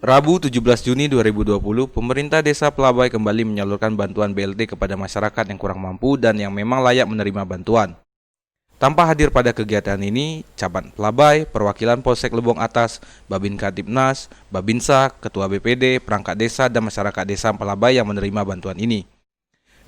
Rabu 17 Juni 2020, pemerintah Desa Pelabai kembali menyalurkan bantuan BLT kepada masyarakat yang kurang mampu dan yang memang layak menerima bantuan. Tanpa hadir pada kegiatan ini, Camat Pelabai, perwakilan Polsek Lebong Atas, Babin Katipnas, Babinsa, Ketua BPD, perangkat desa, dan masyarakat desa Pelabai yang menerima bantuan ini.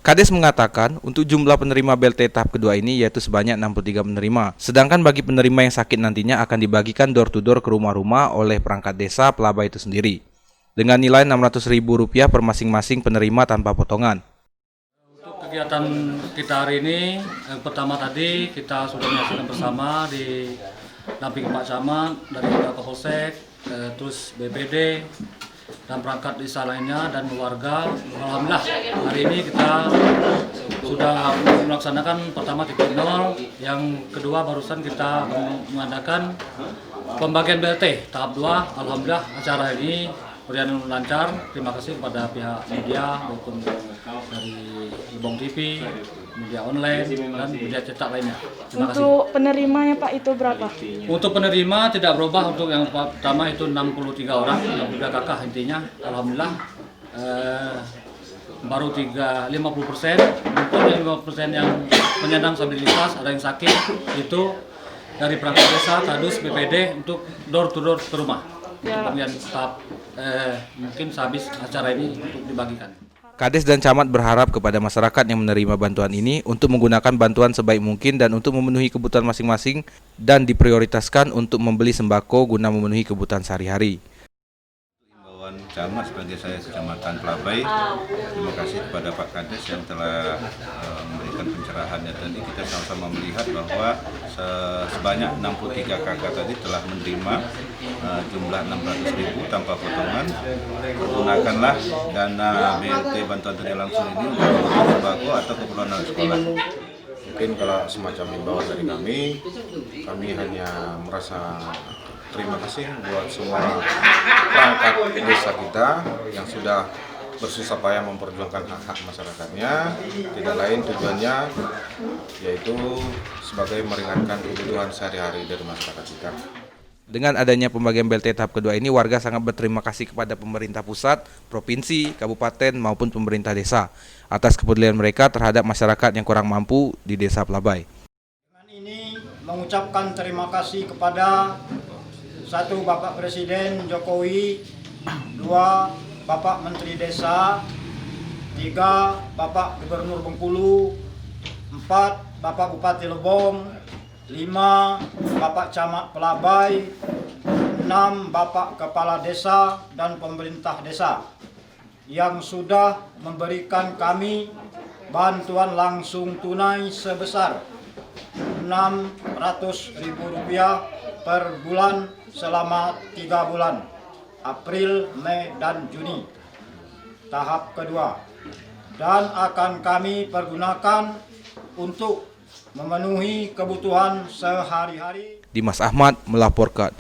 Kades mengatakan untuk jumlah penerima BLT tahap kedua ini yaitu sebanyak 63 penerima. Sedangkan bagi penerima yang sakit nantinya akan dibagikan door to door ke rumah-rumah oleh perangkat desa Pelabai itu sendiri. Dengan nilai Rp600.000 per masing-masing penerima tanpa potongan. Untuk kegiatan kita hari ini, yang pertama tadi kita sudah menyaksikan bersama di dampingi Pak Camat dari Kapolsek, terus BPD, dan perangkat desa lainnya dan warga. Alhamdulillah hari ini kita sudah melaksanakan pertama 3.0, yang kedua barusan kita mengadakan pembagian BLT tahap 2. Alhamdulillah acara ini berjalan lancar. Terima kasih kepada pihak media maupun dari Lebong TV, media online dan media cetak lainnya. Terima kasih. Untuk penerimanya Pak itu berapa? Untuk penerima tidak berubah. Untuk yang pertama itu 63 orang, 63 kakak intinya. Alhamdulillah baru 50%. Untuk yang 50% yang penyandang disabilitas, ada yang sakit, itu dari perangkat desa, kadus, BPD untuk door to door ke rumah. Kemudian tahap mungkin sehabis acara ini untuk dibagikan. Kades dan Camat berharap kepada masyarakat yang menerima bantuan ini untuk menggunakan bantuan sebaik mungkin dan untuk memenuhi kebutuhan masing-masing dan diprioritaskan untuk membeli sembako guna memenuhi kebutuhan sehari-hari. Himbauan Camat sebagai saya Kecamatan Pelabai, terima kasih kepada Pak Kades yang telah memberikan pencerahannya. Tadi kita sama-sama melihat bahwa sebanyak 63 kakak tadi telah menerima jumlah Rp600.000 tanpa potongan. Gunakanlah dana BLT bantuan tunai langsung ini untuk sembako atau keperluan anak sekolah. Mungkin kalau semacam himbauan dari kami hanya merasa terima kasih buat semua perangkat desa kita yang sudah bersusah payah memperjuangkan hak-hak masyarakatnya. Tidak lain tujuannya yaitu sebagai meringankan kebutuhan sehari-hari dari masyarakat kita. Dengan adanya pembagian BLT tahap kedua ini, warga sangat berterima kasih kepada pemerintah pusat, provinsi, kabupaten, maupun pemerintah desa atas kepedulian mereka terhadap masyarakat yang kurang mampu di Desa Pelabai. Dengan ini mengucapkan terima kasih kepada 1. Bapak Presiden Jokowi, 2. Bapak Menteri Desa, 3. Bapak Gubernur Bengkulu, 4. Bapak Bupati Lebong, 5. Bapak Camat Pelabai, 6. Bapak Kepala Desa dan pemerintah desa yang sudah memberikan kami bantuan langsung tunai sebesar Rp600.000 per bulan selama 3 bulan, April, Mei, dan Juni, tahap kedua, dan akan kami pergunakan untuk memenuhi kebutuhan sehari-hari. Dimas Ahmad melaporkan.